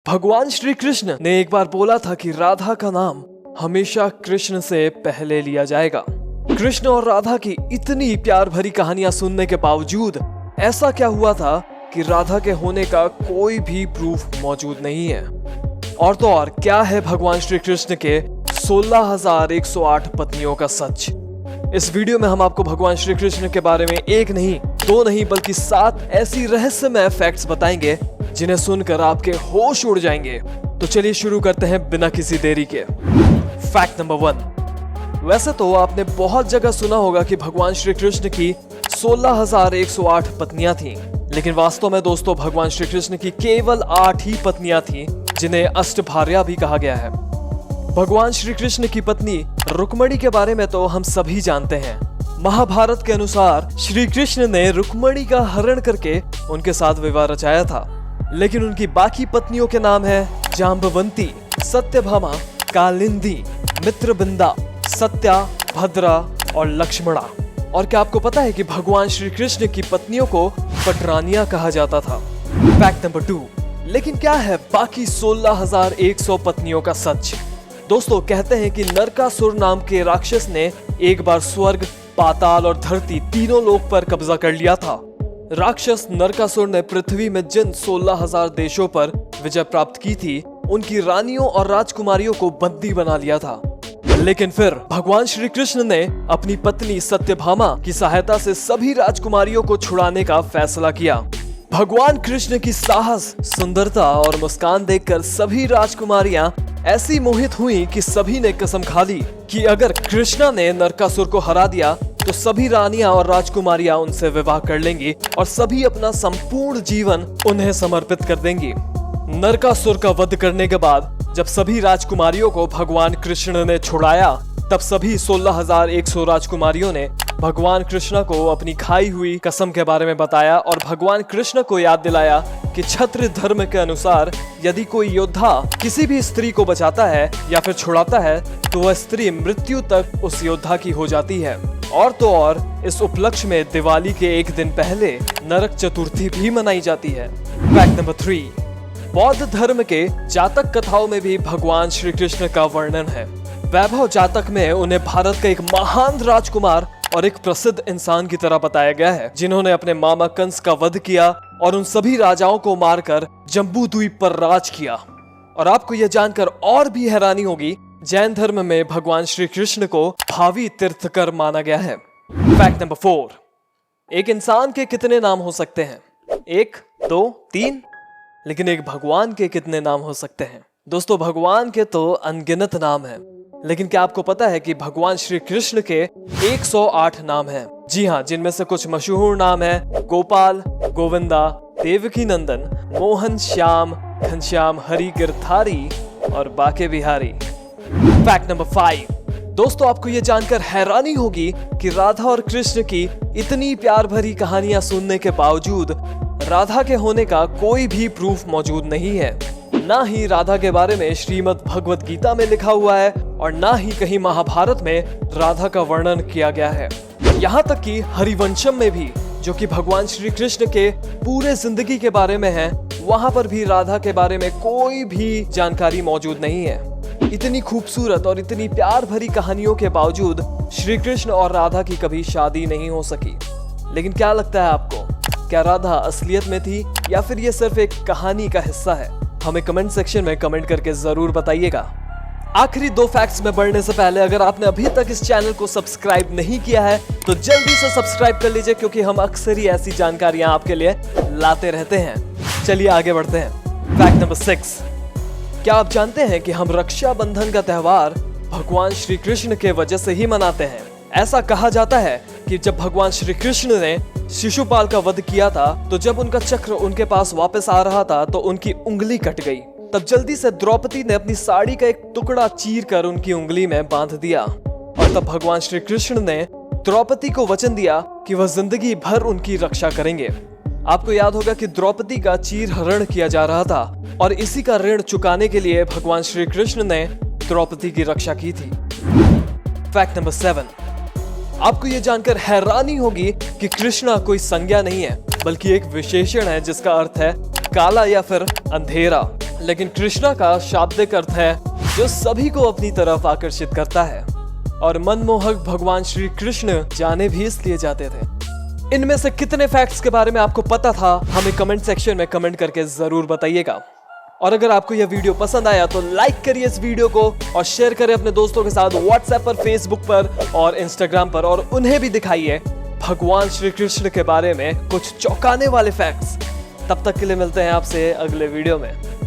भगवान श्री कृष्ण ने एक बार बोला था कि राधा का नाम हमेशा कृष्ण से पहले लिया जाएगा। कृष्ण और राधा की इतनी प्यार भरी कहानियां सुनने के बावजूद ऐसा क्या हुआ था कि राधा के होने का कोई भी प्रूफ मौजूद नहीं है। और तो और क्या है भगवान श्री कृष्ण के 16,108 पत्नियों का सच। इस वीडियो में हम आपको भगवान श्री कृष्ण के बारे में एक नहीं, दो नहीं, बल्कि 7 ऐसी रहस्यमय फैक्ट्स बताएंगे जिन्हें सुनकर आपके होश उड़ जाएंगे। तो चलिए शुरू करते हैं बिना किसी देरी के। Fact number 1। वैसे तो आपने बहुत जगह सुना होगा कि भगवान श्री कृष्ण की 16,108 पत्नियां थीं, लेकिन वास्तव में दोस्तों भगवान श्री कृष्ण की केवल 8 ही पत्नियां थीं, जिन्हें अष्टभार्या भी कहा गया है। भगवान श्री कृष्ण की पत्नी रुक्मणी के बारे में तो हम सभी जानते हैं। महाभारत के अनुसार श्री कृष्ण ने रुक्मणी का हरण करके उनके साथ विवाह रचाया था, लेकिन उनकी बाकी पत्नियों के नाम है जाम्बवंती, सत्यभामा, कालिंदी, मित्रबिंदा, सत्या, भद्रा और लक्ष्मणा। और क्या आपको पता है कि भगवान श्री कृष्ण की पत्नियों को पटरानिया कहा जाता था। Fact number 2। लेकिन क्या है बाकी 16,100 पत्नियों का सच। दोस्तों कहते हैं कि नरकासुर नाम के राक्षस ने एक बार स्वर्ग, पाताल और धरती तीनों लोक पर कब्जा कर लिया था। राक्षस नरकासुर ने पृथ्वी में जिन 16,000 देशों पर विजय प्राप्त की थी, उनकी रानियों और राजकुमारियों को बंदी बना लिया था। लेकिन फिर भगवान श्री कृष्ण ने अपनी पत्नी सत्यभामा की सहायता से सभी राजकुमारियों को छुड़ाने का फैसला किया। भगवान कृष्ण की साहस, सुंदरता और मुस्कान देखकर सभी राजकुमारियां ऐसी मोहित हुई कि सभी ने कसम खा ली कि अगर कृष्णा ने नरकासुर को हरा दिया तो सभी रानियां और राजकुमारियां उनसे विवाह कर लेंगी और सभी अपना संपूर्ण जीवन उन्हें समर्पित कर देंगी। नरकासुर का वध करने के बाद जब सभी राजकुमारियों को भगवान कृष्ण ने छुड़ाया, तब सभी 16,100 राजकुमारियों ने भगवान कृष्ण को अपनी खाई हुई कसम के बारे में बताया और भगवान कृष्ण को याद दिलाया कि क्षत्रिय धर्म के अनुसार यदि कोई योद्धा किसी भी स्त्री को बचाता है या फिर छुड़ाता है तो वह स्त्री मृत्यु तक उस योद्धा की हो जाती है। और तो और इस उपलक्ष्य में दिवाली के एक दिन पहले नरक चतुर्थी भी मनाई जाती है। Fact number 3। बौद्ध धर्म के जातक कथाओं में भी भगवान श्री कृष्ण का वर्णन है। वैभव जातक में उन्हें भारत का एक महान राजकुमार और एक प्रसिद्ध इंसान की तरह बताया गया है, जिन्होंने अपने मामा कंस का वध किया और उन सभी राजाओं को मारकर जम्बू द्वीप पर राज किया। और आपको यह जानकर और भी हैरानी होगी, जैन धर्म में भगवान श्री कृष्ण को भावी तीर्थकर माना गया है। Fact number 4। एक इंसान के कितने नाम हो सकते हैं? 1, 2, 3। लेकिन एक भगवान के कितने नाम हो सकते हैं? दोस्तों भगवान के तो अनगिनत नाम हैं, लेकिन क्या आपको पता है कि भगवान श्री कृष्ण के 108 नाम हैं? जी हाँ, जिनमें से कुछ मशहूर नाम हैं गोपाल, गोविंदा, देवकी नंदन, मोहन, श्याम, घनश्याम, हरि, गिरधारी और बाके बिहारी। Fact number 5। दोस्तों आपको ये जानकर हैरानी होगी कि राधा और कृष्ण की इतनी प्यार भरी कहानियां सुनने के बावजूद राधा के होने का कोई भी प्रूफ मौजूद नहीं है। ना ही राधा के बारे में श्रीमद् भगवत गीता में लिखा हुआ है और ना ही कहीं महाभारत में राधा का वर्णन किया गया है। यहाँ तक कि हरिवंशम में भी, जो कि भगवान श्री कृष्ण के पूरे जिंदगी के बारे में है, वहाँ पर भी राधा के बारे में कोई भी जानकारी मौजूद नहीं है। इतनी खूबसूरत और इतनी प्यार भरी कहानियों के बावजूद श्री कृष्ण और राधा की कभी शादी नहीं हो सकी। लेकिन क्या लगता है आपको, क्या राधा असलियत में थी या फिर ये सिर्फ एक कहानी का हिस्सा है? हमें कमेंट सेक्शन में कमेंट करके जरूर बताइएगा। आखिरी 2 फैक्ट्स में बढ़ने से पहले अगर आपने अभी तक इस चैनल को सब्सक्राइब नहीं किया है तो जल्दी से सब्सक्राइब कर लीजिए, क्योंकि हम अक्सर ही ऐसी जानकारियां आपके लिए लाते रहते हैं। चलिए आगे बढ़ते हैं। Fact number 6। क्या आप जानते हैं कि हम रक्षाबंधन का त्योहार भगवान श्री कृष्ण के वजह से ही मनाते हैं? ऐसा कहा जाता है कि जब भगवान श्री कृष्ण ने शिशुपाल का वध किया था, तो जब उनका चक्र उनके पास वापस आ रहा था तो उनकी उंगली कट गई। तब जल्दी से द्रौपदी ने अपनी साड़ी का एक टुकड़ा चीर कर उनकी उंगली में बांध दिया। और तब भगवान श्री कृष्ण ने द्रौपदी को वचन दिया कि वह जिंदगी भर उनकी रक्षा करेंगे। आपको याद होगा कि द्रौपदी का चीर हरण किया जा रहा था और इसी का ऋण चुकाने के लिए भगवान श्री कृष्ण ने द्रौपदी की रक्षा की थी। Fact number 7। आपको ये जानकर हैरानी होगी कि कृष्णा कोई संज्ञा नहीं है, बल्कि एक विशेषण है जिसका अर्थ है काला या फिर अंधेरा। लेकिन कृष्णा का शाब्दिक अर्थ है जो सभी को अपनी तरफ आकर्षित करता है। और मनमोहक भगवान श्री कृष्ण जाने भी इसलिए जाते थे। इनमें से कितने फैक्ट्स के बारे में आपको पता था, हमें कमेंट सेक्शन में कमेंट करके जरूर बताइएगा। और अगर आपको यह वीडियो पसंद आया तो लाइक करिए इस वीडियो को और शेयर करें अपने दोस्तों के साथ व्हाट्सएप पर, फेसबुक पर और इंस्टाग्राम पर, और उन्हें भी दिखाइए भगवान श्री कृष्ण के बारे में कुछ चौंकाने वाले फैक्ट्स। तब तक के लिए मिलते हैं आपसे अगले वीडियो में।